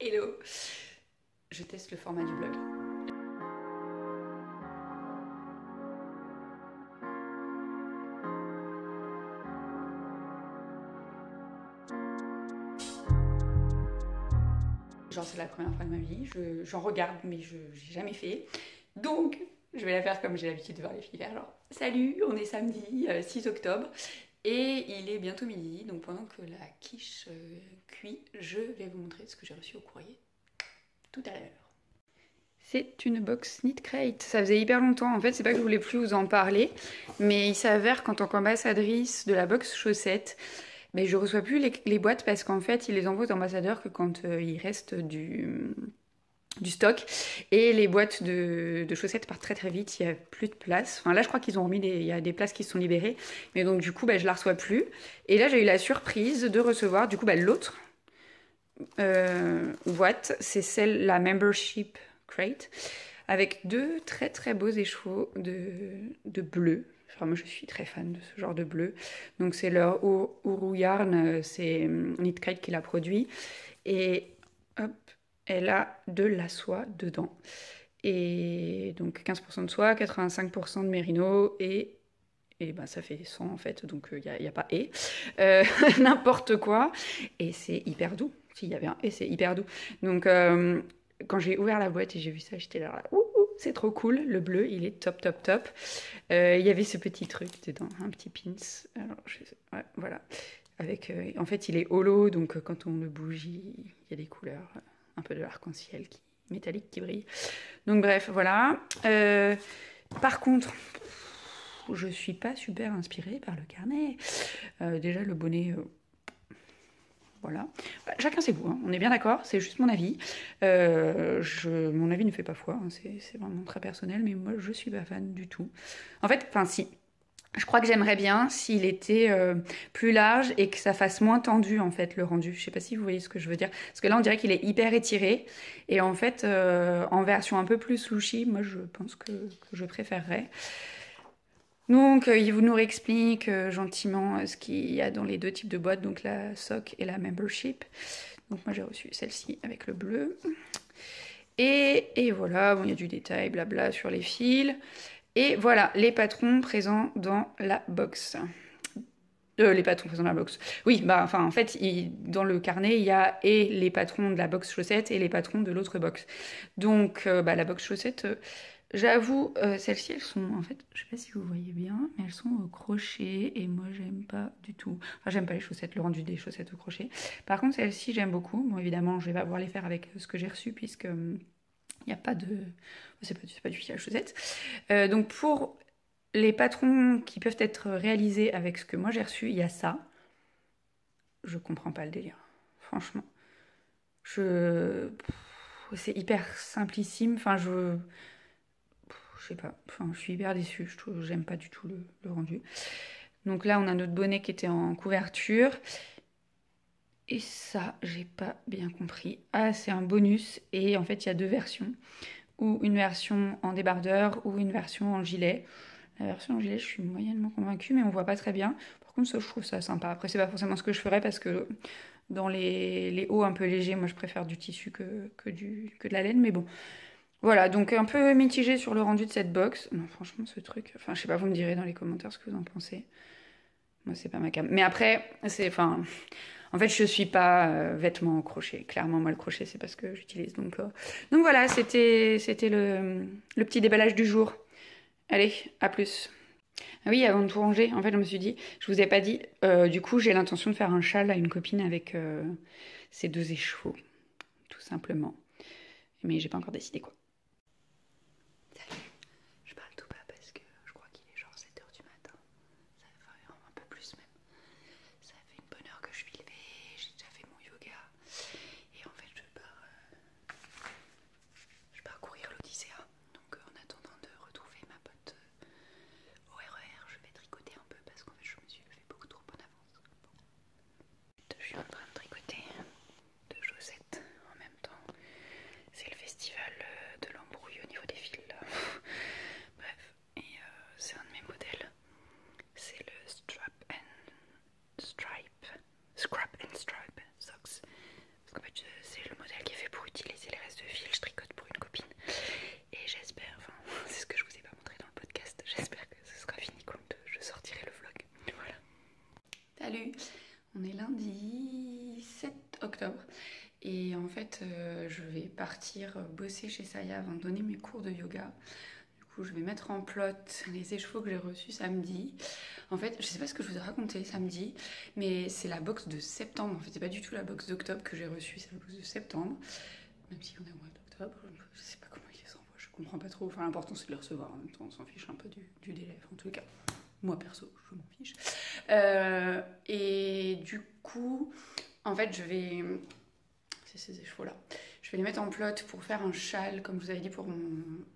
Hello! Je teste le format du blog. Genre c'est la première fois de ma vie, j'en regarde mais je n'ai jamais fait. Donc je vais la faire comme j'ai l'habitude de voir les filles faire. Genre salut, on est samedi 6 octobre et il est bientôt midi. Donc pendant que la quiche cuit, je vais vous montrer ce que j'ai reçu au courrier tout à l'heure. C'est une box Knit Crate. Ça faisait hyper longtemps. En fait, c'est pas que je voulais plus vous en parler, mais il s'avère qu'en tant qu'ambassadrice de la box chaussettes, mais je reçois plus les boîtes parce qu'en fait, ils les envoient aux ambassadeurs que quand il reste du stock. Et les boîtes de chaussettes partent très très vite, il n'y a plus de place. Enfin là, je crois qu'ils ont remis il y a des places qui se sont libérées. Mais donc du coup, je la reçois plus. Et là, j'ai eu la surprise de recevoir du coup l'autre boîte. C'est la Membership Crate. Avec deux très très beaux écheveaux de bleu. Enfin, moi je suis très fan de ce genre de bleu. Donc c'est leur Uru Yarn, c'est Knit Crate qui l'a produit. Et hop, elle a de la soie dedans. Et donc 15% de soie, 85% de mérino et ben ça fait 100 en fait, donc il n'y a pas et. N'importe quoi. Et c'est hyper doux. S'il y avait un et, c'est hyper doux. Donc quand j'ai ouvert la boîte et j'ai vu ça, j'étais là, ouh, c'est trop cool. Le bleu, il est top, top, top. Il y avait ce petit truc dedans, un petit pins. Alors, ouais, voilà. Avec, en fait, il est holo, donc quand on le bouge, il y a des couleurs, un peu de l'arc-en-ciel métallique qui brille. Donc bref, voilà. Par contre, je suis pas super inspirée par le carnet. Déjà, le bonnet... voilà. Chacun ses goûts, hein. On est bien d'accord, c'est juste mon avis. Mon avis ne fait pas foi, hein. C'est vraiment très personnel, mais moi je suis pas fan du tout. En fait, enfin si, je crois que j'aimerais bien s'il était plus large et que ça fasse moins tendu en fait le rendu. Je sais pas si vous voyez ce que je veux dire. Parce que là on dirait qu'il est hyper étiré et en fait en version un peu plus slouchy, moi je pense que je préférerais. Donc il nous réexplique gentiment ce qu'il y a dans les deux types de boîtes, donc la SOC et la Membership. Donc moi j'ai reçu celle-ci avec le bleu. Et voilà, bon, il y a du détail, blabla, sur les fils. Et voilà, les patrons présents dans la box. Les patrons présents dans la box. Oui, enfin, en fait, dans le carnet, il y a et les patrons de la box chaussettes et les patrons de l'autre box. Donc, la box chaussette, j'avoue, celles-ci, elles sont, en fait, je sais pas si vous voyez bien, mais elles sont au crochet et moi, j'aime pas du tout. Enfin, j'aime pas les chaussettes, le rendu des chaussettes au crochet. Par contre, celles-ci, j'aime beaucoup. Bon, évidemment, je vais pas pouvoir les faire avec ce que j'ai reçu puisque il n'y a pas de... C'est pas du fil à chaussette. Donc, pour les patrons qui peuvent être réalisés avec ce que moi j'ai reçu, il y a ça. Je comprends pas le délire. Franchement. C'est hyper simplissime. Enfin, je sais pas. Enfin, je suis hyper déçue. J'aime pas du tout le rendu. Donc là, on a notre bonnet qui était en couverture. Et ça, j'ai pas bien compris. Ah, c'est un bonus. Et en fait, il y a deux versions. Ou une version en débardeur ou une version en gilet. La version en gilet, je suis moyennement convaincue, mais on voit pas très bien. Par contre, ça, je trouve ça sympa. Après, c'est pas forcément ce que je ferais parce que dans les hauts un peu légers, moi, je préfère du tissu que de la laine. Mais bon, voilà. Donc, un peu mitigé sur le rendu de cette box. Non, franchement, ce truc... Enfin, je sais pas, vous me direz dans les commentaires ce que vous en pensez. Moi, c'est pas ma cam. Mais après, c'est... Enfin... En fait, je suis pas vêtements au crochet. Clairement, moi, le crochet, c'est pas ce que j'utilise. Donc voilà, c'était le petit déballage du jour. Allez, à plus. Ah oui, avant de tout ranger, en fait, je me suis dit, je vous ai pas dit, du coup, j'ai l'intention de faire un châle à une copine avec ces deux écheveaux, tout simplement. Mais j'ai pas encore décidé quoi. Salut, je parle tout bas parce que je crois qu'il est genre 7 heures du matin. Ça va un peu plus même. Ça fait une bonne heure que je suis levée, j'ai déjà fait mon yoga. Et en fait, je pars courir l'Odyssée. Donc en attendant de retrouver ma pote au RER, je vais tricoter un peu parce qu'en fait je me suis levée beaucoup trop en avance. Bon. Je suis en train de tricoter deux chaussettes en même temps. C'est le festival de l'embrouille au niveau des fils là. octobre. Et en fait, je vais partir bosser chez Saya avant de donner mes cours de yoga. Du coup, je vais mettre en plot les échevaux que j'ai reçus samedi. En fait, je sais pas ce que je vous ai raconté samedi, mais c'est la box de septembre. En fait, c'est pas du tout la box d'octobre que j'ai reçue, c'est la box de septembre. Même si on est au mois d'octobre, je sais pas comment ils les envoient, je comprends pas trop. Enfin, l'important c'est de les recevoir. En même temps, on s'en fiche un peu du délai. En tout cas, moi perso, je m'en fiche. Et du coup, en fait, je vais... C'est ces échevaux-là. Je vais les mettre en plot pour faire un châle, comme je vous avais dit, pour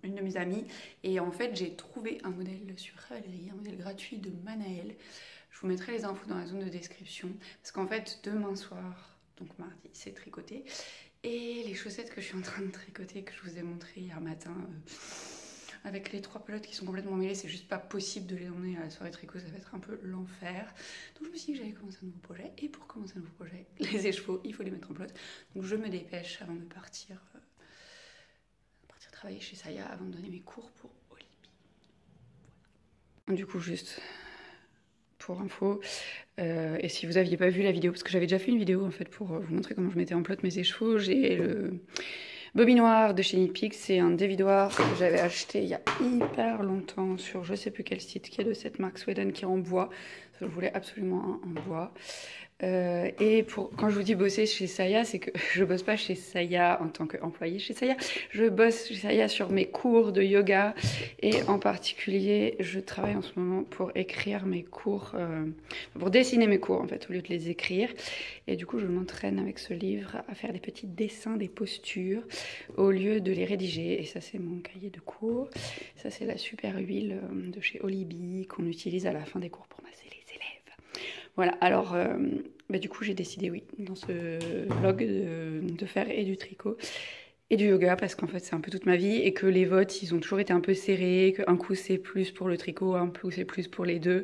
une de mes amies. Et en fait, j'ai trouvé un modèle sur Ravelry, un modèle gratuit de Manaël. Je vous mettrai les infos dans la zone de description. Parce qu'en fait, demain soir, donc mardi, c'est tricoté. Et les chaussettes que je suis en train de tricoter, que je vous ai montré hier matin, avec les 3 pelotes qui sont complètement mêlées, c'est juste pas possible de les emmener à la soirée tricot, ça va être un peu l'enfer. Donc je me suis dit que j'allais commencer un nouveau projet. Et pour commencer un nouveau projet, les échevaux, il faut les mettre en plot. Donc je me dépêche avant de partir travailler chez Saya, avant de donner mes cours pour Olimpie. Voilà. Du coup, juste pour info, et si vous aviez pas vu la vidéo, parce que j'avais déjà fait une vidéo en fait pour vous montrer comment je mettais en plot mes échevaux, j'ai le bobinoir de chez Knitpicks. C'est un dévidoir que j'avais acheté il y a hyper longtemps sur je sais plus quel site, qui est de cette marque Sweden, qui est en bois. Je voulais absolument un en bois. Et quand je vous dis bosser chez Saya, c'est que je bosse pas chez Saya en tant qu'employée chez Saya. Je bosse chez Saya sur mes cours de yoga, et en particulier, je travaille en ce moment pour écrire mes cours, pour dessiner mes cours en fait, au lieu de les écrire. Et du coup, je m'entraîne avec ce livre à faire des petits dessins des postures au lieu de les rédiger. Et ça, c'est mon cahier de cours. Ça, c'est la super huile de chez Olibi qu'on utilise à la fin des cours pour masser les élèves. Voilà, alors du coup j'ai décidé, oui, dans ce vlog de faire et du tricot et du yoga, parce qu'en fait c'est un peu toute ma vie, et que les votes ils ont toujours été un peu serrés, qu'un coup c'est plus pour le tricot, un coup c'est plus pour les deux.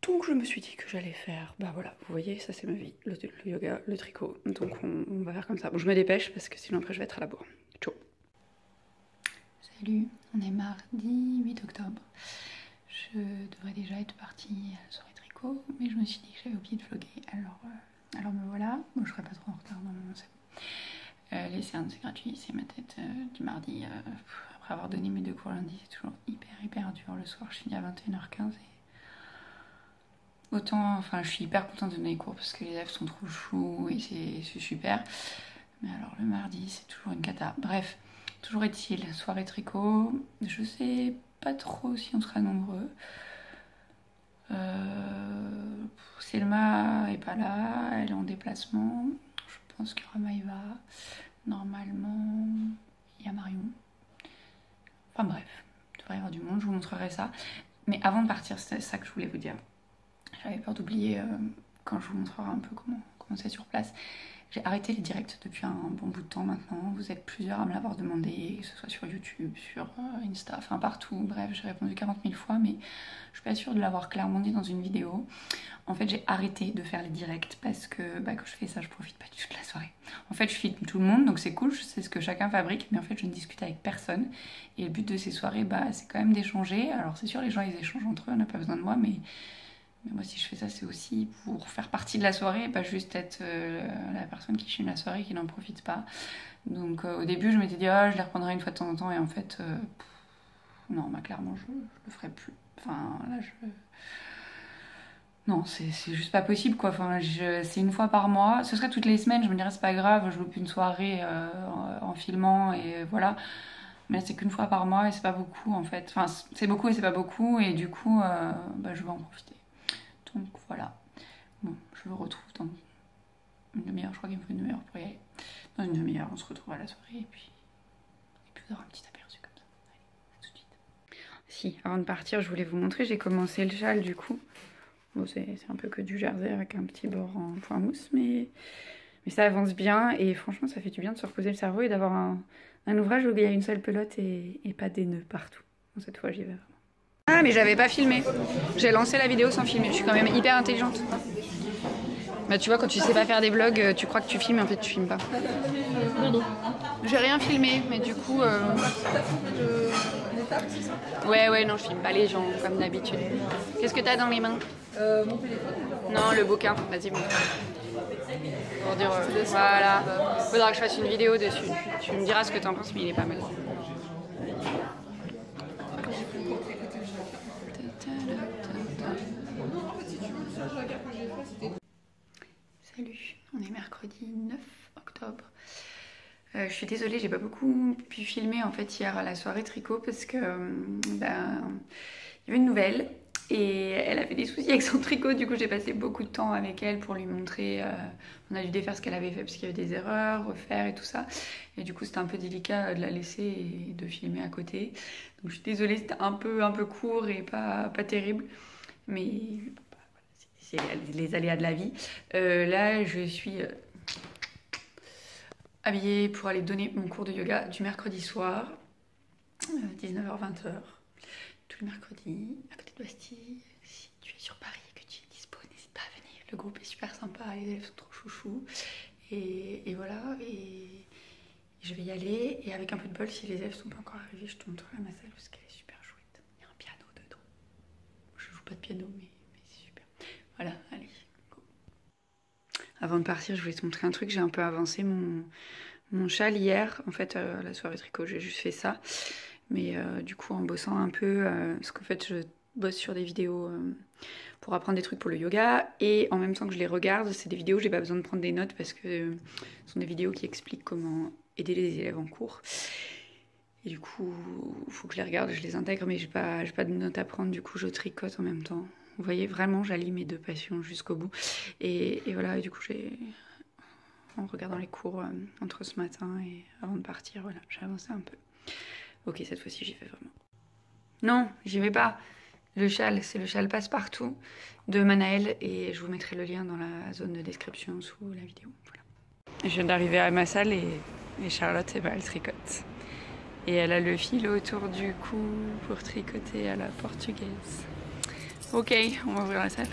Donc je me suis dit que j'allais faire, bah voilà, vous voyez, ça c'est ma vie, le yoga, le tricot, donc on va faire comme ça. Bon, je me dépêche parce que sinon après je vais être à la bourre. Ciao. Salut, on est mardi 8 octobre. Je devrais déjà être partie à la soirée tricot, mais je me suis dit que j'avais oublié de vlogger, alors me voilà. Bon, je serai pas trop en retard, normalement c'est bon. Les séances c'est gratuit, c'est ma tête du mardi. Après avoir donné mes 2 cours lundi, c'est toujours hyper dur. Le soir je finis à 21h15 et autant, enfin je suis hyper contente de donner les cours parce que les élèves sont trop choux et c'est super. Mais alors le mardi c'est toujours une cata. Bref, toujours est-il, soirée tricot, je sais pas trop si on sera nombreux. Selma est pas là, elle est en déplacement. Je pense que Ramaïva, normalement, il y a Marion. Enfin bref, il devrait y avoir du monde, je vous montrerai ça. Mais avant de partir, c'est ça que je voulais vous dire. J'avais peur d'oublier quand je vous montrerai un peu comment c'est sur place. J'ai arrêté les directs depuis un bon bout de temps maintenant. Vous êtes plusieurs à me l'avoir demandé, que ce soit sur YouTube, sur Insta, enfin partout. Bref, j'ai répondu 40 000 fois, mais je suis pas sûre de l'avoir clairement dit dans une vidéo. En fait, j'ai arrêté de faire les directs parce que quand je fais ça, je profite pas du tout de la soirée. En fait, je filme tout le monde, donc c'est cool, je sais ce que chacun fabrique, mais en fait, je ne discute avec personne. Et le but de ces soirées, c'est quand même d'échanger. Alors c'est sûr, les gens, ils échangent entre eux, on n'a pas besoin de moi, mais moi, si je fais ça, c'est aussi pour faire partie de la soirée, pas juste être la personne qui filme la soirée, qui n'en profite pas. Donc au début, je m'étais dit, je les reprendrai une fois de temps en temps, et en fait, non, clairement, je le ferai plus. Enfin, là, non, c'est juste pas possible, quoi. Enfin, c'est une fois par mois. Ce serait toutes les semaines, je me dirais, c'est pas grave, je loupe une soirée en filmant, et voilà. Mais c'est qu'une fois par mois, et c'est pas beaucoup, en fait. Enfin, c'est beaucoup et c'est pas beaucoup, et du coup, je vais en profiter. Donc voilà, bon, je vous retrouve dans une demi-heure, je crois qu'il me faut une demi-heure pour y aller. Dans une demi-heure, on se retrouve à la soirée et puis vous aurez un petit aperçu comme ça. Allez, à tout de suite. Si, avant de partir, je voulais vous montrer, j'ai commencé le châle du coup. Bon, c'est un peu que du jersey avec un petit bord en point mousse, mais ça avance bien, et franchement, ça fait du bien de se reposer le cerveau et d'avoir un ouvrage où il y a une seule pelote et pas des nœuds partout. Bon, cette fois, j'y vais vraiment. Ah, mais j'avais pas filmé. J'ai lancé la vidéo sans filmer. Je suis quand même hyper intelligente. Tu vois, quand tu sais pas faire des vlogs, tu crois que tu filmes, et en fait tu filmes pas. J'ai rien filmé, mais du coup... Ouais, non, je filme pas les gens, comme d'habitude. Qu'est-ce que t'as dans les mains? Mon téléphone. Non, le bouquin. Vas-y, montre. Pour dire, voilà, faudra que je fasse une vidéo dessus. Tu me diras ce que t'en penses, mais il est pas mal. Salut, on est mercredi 9 octobre. Je suis désolée, j'ai pas beaucoup pu filmer en fait hier à la soirée tricot parce que il y avait une nouvelle et elle avait des soucis avec son tricot. Du coup, j'ai passé beaucoup de temps avec elle pour lui montrer. On a dû défaire ce qu'elle avait fait parce qu'il y avait des erreurs, refaire et tout ça. Et du coup, c'était un peu délicat de la laisser et de filmer à côté. Donc, je suis désolée, c'était un peu court et pas terrible, mais c'est les aléas de la vie. Là, je suis habillée pour aller donner mon cours de yoga du mercredi soir, 19h-20h, tous les mercredis, à côté de Bastille. Si tu es sur Paris et que tu es dispo, n'hésite pas à venir. Le groupe est super sympa, les élèves sont trop chouchous. Et voilà, et je vais y aller. Et avec un peu de bol, si les élèves sont pas encore arrivés, je te montrerai ma salle parce qu'elle est super chouette. Il y a un piano dedans. Je joue pas de piano, mais c'est super. Voilà, allez. Avant de partir, je voulais te montrer un truc. J'ai un peu avancé mon châle hier. En fait, la soirée tricot, j'ai juste fait ça. Mais du coup, en bossant un peu, parce qu'en fait, je bosse sur des vidéos pour apprendre des trucs pour le yoga. Et en même temps que je les regarde, c'est des vidéos où j'ai pas besoin de prendre des notes parce que ce sont des vidéos qui expliquent comment aider les élèves en cours. Et du coup, il faut que je les regarde, je les intègre, mais j'ai pas de notes à prendre. Du coup, je tricote en même temps. Vous voyez, vraiment, j'allie mes deux passions jusqu'au bout. Et voilà, et du coup, en regardant les cours entre ce matin et avant de partir, voilà, j'ai avancé un peu. Ok, cette fois-ci, j'y vais vraiment. Non, j'y vais pas. Le châle, c'est le châle passe-partout de Manaël et je vous mettrai le lien dans la zone de description sous la vidéo. Voilà. Je viens d'arriver à ma salle et Charlotte, eh ben, elle tricote. Et elle a le fil autour du cou pour tricoter à la portugaise. Ok, on va ouvrir la salle.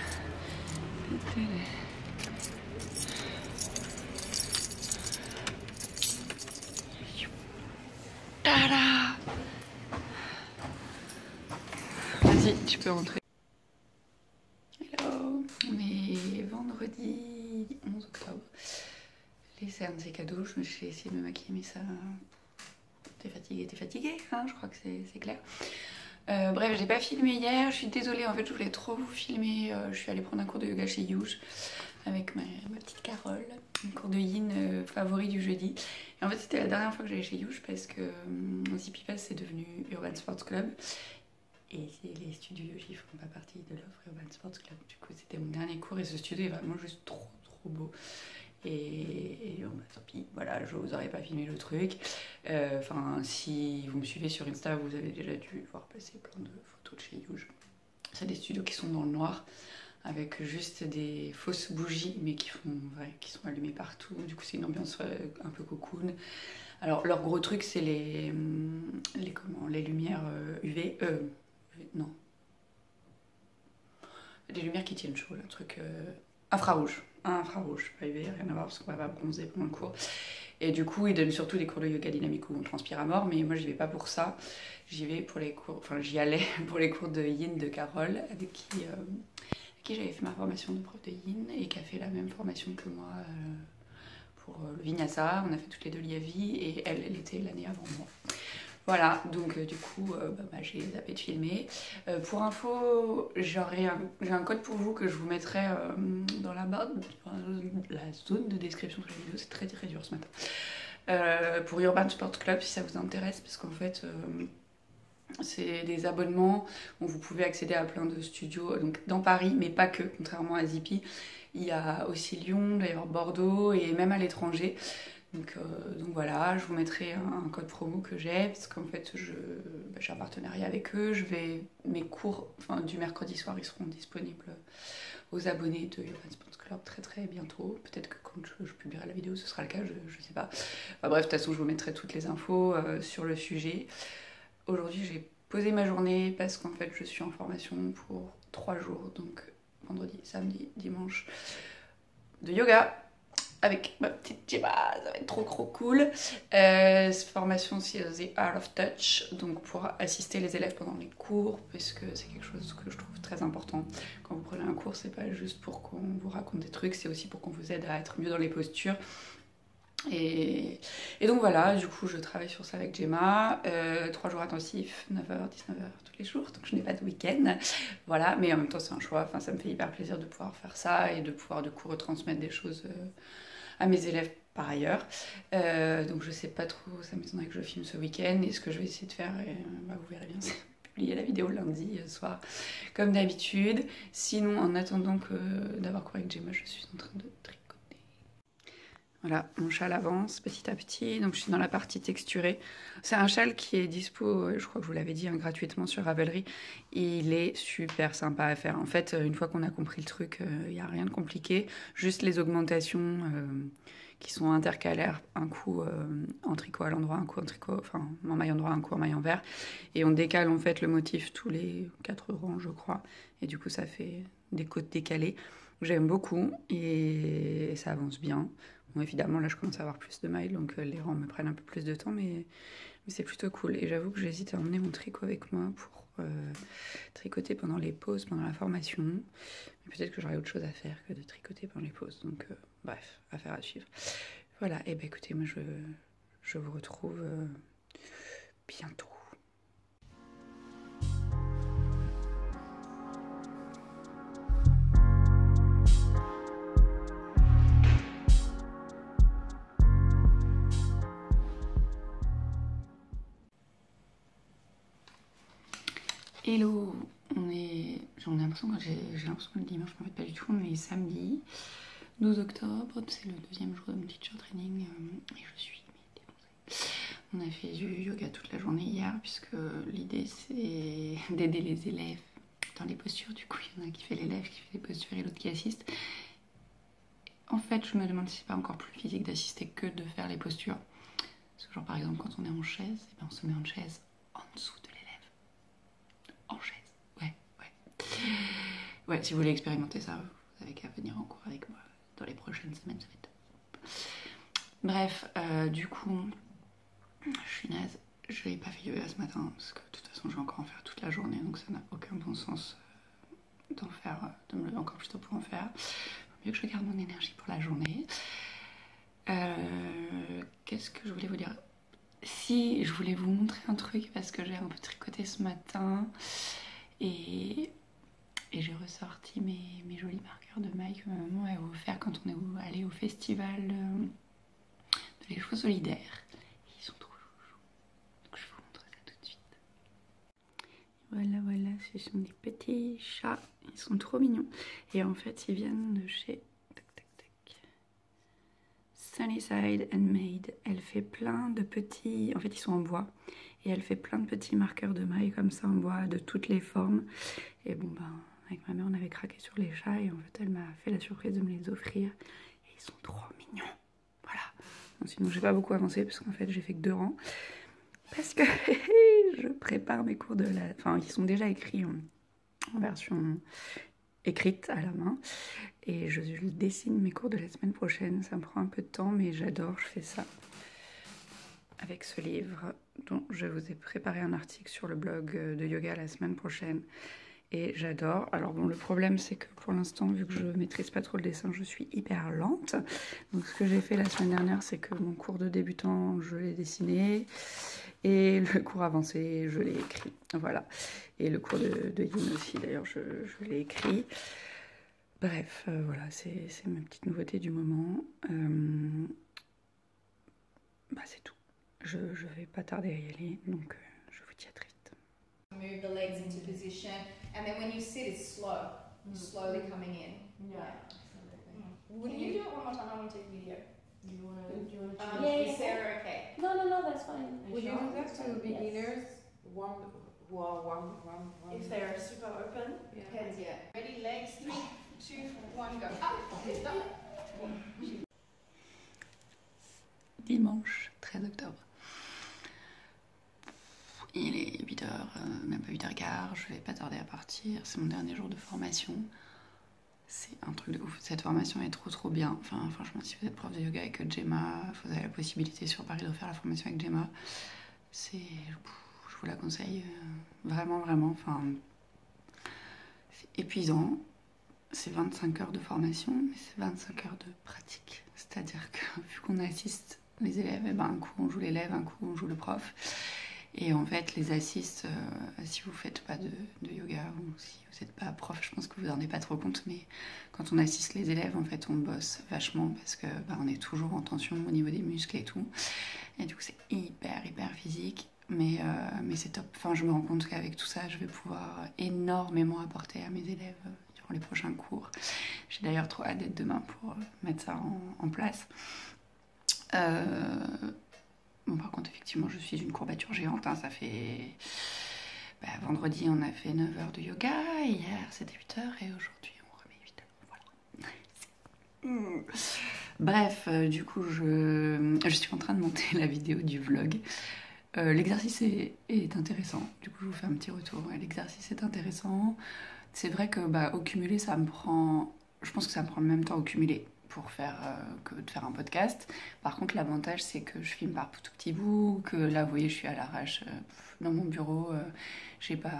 Tada! Vas-y, tu peux rentrer. Hello, on est vendredi 11 octobre. Les cernes, c'est cadeau. J'ai essayé de me maquiller, mais ça... T'es fatiguée, hein, je crois que c'est clair. Bref, j'ai pas filmé hier, je suis désolée, en fait je voulais trop vous filmer. Je suis allée prendre un cours de yoga chez Youge avec ma petite Carole, un cours de yin favori du jeudi. Et en fait c'était la dernière fois que j'allais chez Youge parce que Zippy Pass c'est devenu Urban Sports Club. Et les studios Yogi font pas partie de l'offre Urban Sports Club. Du coup c'était mon dernier cours et ce studio est vraiment juste trop beau. Et bon, bah, tant pis, voilà, je vous aurais pas filmé le truc. Enfin, si vous me suivez sur Insta, vous avez déjà dû voir passer plein de photos de chez Youge. C'est des studios qui sont dans le noir, avec juste des fausses bougies, mais qui sont allumées partout. Du coup, c'est une ambiance un peu cocoon. Alors, leur gros truc, c'est les lumières UV. Non. Des lumières qui tiennent chaud, le truc infrarouge. Infrarouge, pas UV, rien à voir parce qu'on va pas bronzer pendant le cours. Et du coup, ils donnent surtout des cours de yoga dynamique où on transpire à mort, mais moi j'y vais pas pour ça. J'y vais pour les cours, enfin j'y allais pour les cours de yin de Carole, avec qui j'avais fait ma formation de prof de yin et qui a fait la même formation que moi pour le vinyasa. On a fait toutes les deux l'IAVI et elle était l'année avant moi. Voilà, donc du coup, j'ai zappé de filmer. Pour info, j'ai un code pour vous que je vous mettrai dans la barre, la zone de description de la vidéo. C'est très dur ce matin. Pour Urban Sport Club, si ça vous intéresse, parce qu'en fait, c'est des abonnements où vous pouvez accéder à plein de studios donc dans Paris, mais pas que, contrairement à Zippy. Il y a aussi Lyon, d'ailleurs Bordeaux et même à l'étranger. Donc voilà, je vous mettrai un code promo que j'ai, parce qu'en fait j'ai un partenariat avec eux. Mes cours du mercredi soir, ils seront disponibles aux abonnés de Urban Sports Club très bientôt. Peut-être que quand je publierai la vidéo, ce sera le cas, je sais pas. Enfin, bref, de toute façon, je vous mettrai toutes les infos sur le sujet. Aujourd'hui, j'ai posé ma journée parce qu'en fait, je suis en formation pour 3 jours, donc vendredi, samedi, dimanche, de yoga. avec ma petite Gemma, ça va être trop cool. Cette formation c'est The Art of Touch, donc pour assister les élèves pendant les cours, parce que c'est quelque chose que je trouve très important. Quand vous prenez un cours, c'est pas juste pour qu'on vous raconte des trucs, c'est aussi pour qu'on vous aide à être mieux dans les postures. Et donc voilà, du coup je travaille sur ça avec Gemma, 3 jours intensifs, 9h, 19h tous les jours, donc je n'ai pas de week-end, voilà, mais en même temps c'est un choix, enfin, ça me fait hyper plaisir de pouvoir faire ça et de pouvoir du coup retransmettre des choses à mes élèves par ailleurs. Donc je sais pas trop, ça m'étonnerait que je filme ce week-end, et ce que je vais essayer de faire, et, bah, vous verrez bien, c'est publier la vidéo lundi soir comme d'habitude. Sinon en attendant d'avoir couru avec Gemma, je suis en train de tricoter. Voilà, mon châle avance petit à petit, donc je suis dans la partie texturée. C'est un châle qui est dispo, je crois que je vous l'avais dit, hein, gratuitement sur Ravelry. Il est super sympa à faire. En fait, une fois qu'on a compris le truc, il n'y a rien de compliqué. Juste les augmentations qui sont intercalaires, un coup en tricot à l'endroit, un coup en tricot, enfin en maille endroit, un coup en maille envers. Et on décale en fait le motif tous les 4 rangs, je crois. Et du coup, ça fait des côtes décalées. J'aime beaucoup et ça avance bien. Bon, évidemment, là, je commence à avoir plus de mailles, donc les rangs me prennent un peu plus de temps, mais c'est plutôt cool. Et j'avoue que j'hésite à emmener mon tricot avec moi pour tricoter pendant les pauses, pendant la formation. Mais peut-être que j'aurai autre chose à faire que de tricoter pendant les pauses. Donc, bref, affaire à suivre. Voilà, et ben écoutez, moi, je vous retrouve bientôt. Hello, j'en ai l'impression que j'ai l'impression que le dimanche, mais en fait pas du tout, on est samedi 12 octobre, c'est le 2e jour de mon teacher training et je suis défoncée. On a fait du yoga toute la journée hier, puisque l'idée c'est d'aider les élèves dans les postures. Du coup, il y en a un qui fait l'élève, qui fait les postures et l'autre qui assiste. En fait, je me demande si c'est pas encore plus physique d'assister que de faire les postures. Parce que genre par exemple, quand on est en chaise, et ben, on se met en chaise en dessous de en chaise, ouais, si vous voulez expérimenter ça, vous avez qu'à venir en cours avec moi dans les prochaines semaines, ça va être top. Bref, du coup, je suis naze, je n'ai pas fait yoga ce matin, parce que de toute façon je vais encore en faire toute la journée, donc ça n'a aucun bon sens de me lever encore plus tôt pour en faire. Mieux que je garde mon énergie pour la journée. Qu'est-ce que je voulais vous dire? Si, je voulais vous montrer un truc parce que j'ai un peu tricoté ce matin et j'ai ressorti mes jolis marqueurs de mailles que ma maman m'avait offert quand on est allé au festival de les chevaux solidaires. Ils sont trop chouchous. Donc je vous montre ça tout de suite. Voilà, ce sont des petits chats. Ils sont trop mignons. Et en fait, ils viennent de chez Sunnyside Handmade. Elle fait plein de petits... En fait, ils sont en bois. Et elle fait plein de petits marqueurs de mailles comme ça en bois, de toutes les formes. Et bon, ben, avec ma mère, on avait craqué sur les chats. Et en fait, elle m'a fait la surprise de me les offrir. Et ils sont trop mignons. Voilà. Bon, sinon, j'ai pas beaucoup avancé parce qu'en fait, j'ai fait que 2 rangs. Parce que je prépare mes cours de la... Enfin, ils sont déjà écrits en version... écrite à la main et je dessine mes cours de la semaine prochaine. Ça me prend un peu de temps mais j'adore, je fais ça avec ce livre dont je vous ai préparé un article sur le blog de yoga la semaine prochaine et j'adore. Alors bon, le problème c'est que pour l'instant, vu que je maîtrise pas trop le dessin, je suis hyper lente. Donc ce que j'ai fait la semaine dernière, c'est que mon cours de débutant, je l'ai dessiné et le cours avancé, je l'ai écrit. Voilà. Et le cours de yin aussi, d'ailleurs, je l'ai écrit. Bref, voilà, c'est ma petite nouveauté du moment. Bah, c'est tout. Je vais pas tarder à y aller, donc je vous dis à très vite. Move the legs into position, and then when you sit, it's slow, slowly coming in. Yeah. Would you do it one more time? I want to take video. Do you want to Is Sarah okay? No, that's fine. Would you do that to beginners? One who are one. If they're super open. Yeah. Heads, yeah. Ready, legs, 3, 2, 1, go. Up. Dimanche 13 octobre. Il est 8h, même pas 8h15, je vais pas tarder à partir. C'est mon dernier jour de formation. C'est un truc de ouf. Cette formation est trop bien. Enfin, franchement, si vous êtes prof de yoga avec Gemma, vous avez la possibilité sur Paris de faire la formation avec Gemma. Je vous la conseille vraiment. Enfin, c'est épuisant. C'est 25 heures de formation, mais c'est 25 heures de pratique. C'est-à-dire que vu qu'on assiste les élèves, et ben, un coup on joue l'élève, un coup on joue le prof. Et en fait, les assistes, si vous faites pas de yoga ou si vous n'êtes pas prof, je pense que vous n'en rendez pas trop compte, mais quand on assiste les élèves, en fait, on bosse vachement parce que on est toujours en tension au niveau des muscles et tout. Et du coup, c'est hyper physique, mais c'est top. Enfin, je me rends compte qu'avec tout ça, je vais pouvoir énormément apporter à mes élèves durant les prochains cours. J'ai d'ailleurs trop hâte d'être demain pour mettre ça en place. Bon, par contre, effectivement, je suis une courbature géante. Hein, ça fait... vendredi, on a fait 9 heures de yoga. Hier, c'était 8 heures. Et aujourd'hui, on remet 8 heures. Voilà. Bref, du coup, je suis en train de monter la vidéo du vlog. L'exercice est intéressant. Du coup, je vous fais un petit retour. Ouais, l'exercice est intéressant. C'est vrai que au cumulé, ça me prend... Je pense que ça me prend le même temps au cumulé pour faire que de faire un podcast. Par contre, l'avantage, c'est que je filme par tout petit bout, que là, vous voyez, je suis à l'arrache dans mon bureau, j'ai pas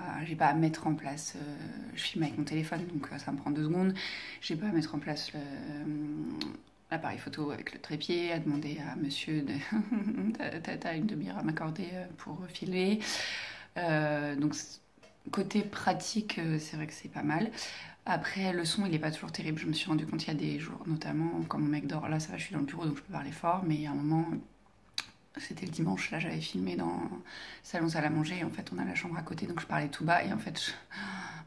à mettre en place, je filme avec mon téléphone, donc ça me prend 2 secondes, j'ai pas à mettre en place l'appareil photo avec le trépied, à demander à monsieur t'as une demi-heure à m'accorder pour filmer. Donc, côté pratique, c'est vrai que c'est pas mal. Après, le son, il est pas toujours terrible. Je me suis rendu compte il y a des jours, notamment quand mon mec dort. Là, ça va, je suis dans le bureau, donc je peux parler fort. Mais il y a un moment, c'était le dimanche, là, j'avais filmé dans le salon salle à manger. Et en fait, on a la chambre à côté, donc je parlais tout bas. Et en fait,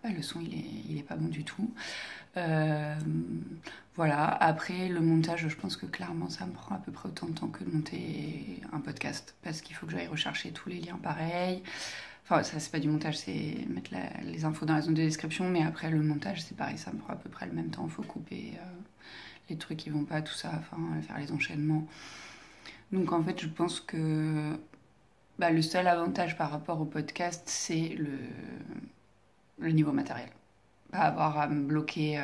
le son, il est pas bon du tout. Voilà. Après, le montage, je pense que clairement, ça me prend à peu près autant de temps que de monter un podcast. Parce qu'il faut que j'aille rechercher tous les liens pareils. Enfin, ça, c'est pas du montage, c'est mettre les infos dans la zone de description, mais après, le montage, c'est pareil, ça me prend à peu près le même temps. Il faut couper les trucs qui vont pas, tout ça, enfin, faire les enchaînements. Donc, en fait, je pense que le seul avantage par rapport au podcast, c'est le niveau matériel. Pas avoir à me bloquer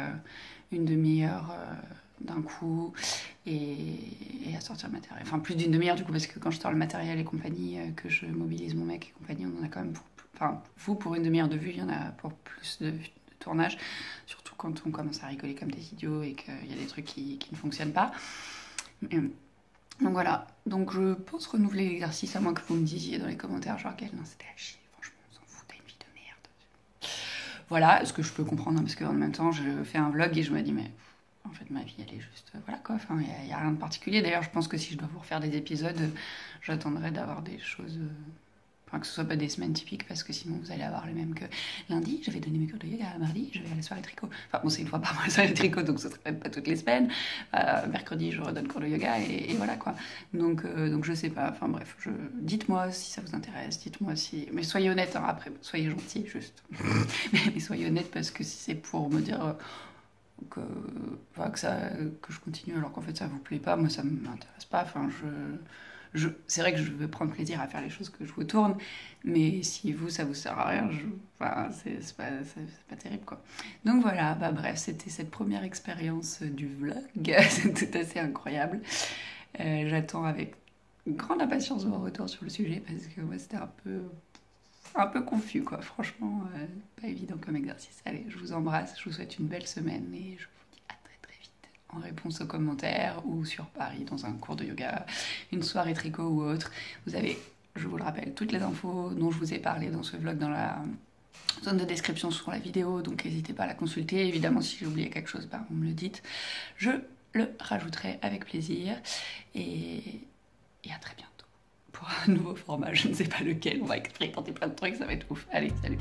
une demi-heure d'un coup et à sortir le matériel. Enfin, plus d'une demi-heure du coup, parce que quand je sors le matériel et compagnie, que je mobilise mon mec et compagnie, on en a quand même pour une demi-heure de vue, il y en a pour plus de tournage, surtout quand on commence à rigoler comme des idiots et qu'il y a des trucs qui ne fonctionnent pas. Donc voilà, donc je pense renouveler l'exercice, à moins que vous me disiez dans les commentaires, genre, non, c'était à chier, franchement, on s'en fout, t'as une vie de merde. Voilà, ce que je peux comprendre, hein, parce qu'en même temps, je fais un vlog et je me dis, mais... En fait, ma vie, elle est juste... Voilà, quoi. Enfin, il n'y a rien de particulier. D'ailleurs, je pense que si je dois vous refaire des épisodes, j'attendrai d'avoir des choses... Enfin, que ce soit pas des semaines typiques, parce que sinon, vous allez avoir les mêmes que lundi, je vais donner mes cours de yoga. Mardi, je vais à la soirée tricot. Enfin, bon, c'est une fois par mois la soirée tricot, donc ce ne serait pas toutes les semaines. Mercredi, je redonne cours de yoga, et voilà, quoi. Donc, je sais pas. Enfin, bref, dites-moi si ça vous intéresse. Dites-moi si... Mais soyez honnête, hein, après. Soyez gentils, juste. mais soyez honnête, parce que si c'est pour me dire... que je continue alors qu'en fait ça vous plaît pas, moi ça m'intéresse pas. Enfin, c'est vrai que je veux prendre plaisir à faire les choses que je vous tourne, mais si vous ça vous sert à rien, c'est pas terrible, quoi. Donc voilà, bref, c'était cette première expérience du vlog. C'était assez incroyable. J'attends avec grande impatience vos retours sur le sujet, parce que moi c'était un peu confus, quoi. Franchement, pas évident comme exercice. Allez, je vous embrasse, je vous souhaite une belle semaine et je vous dis à très vite en réponse aux commentaires ou sur Paris dans un cours de yoga, une soirée tricot ou autre. Vous avez, je vous le rappelle, toutes les infos dont je vous ai parlé dans ce vlog dans la zone de description sur la vidéo, donc n'hésitez pas à la consulter. Évidemment, si j'ai oublié quelque chose, vous me le dites. Je le rajouterai avec plaisir et à très bientôt. Pour un nouveau format, je ne sais pas lequel, on va expérimenter plein de trucs, ça va être ouf. Allez, salut!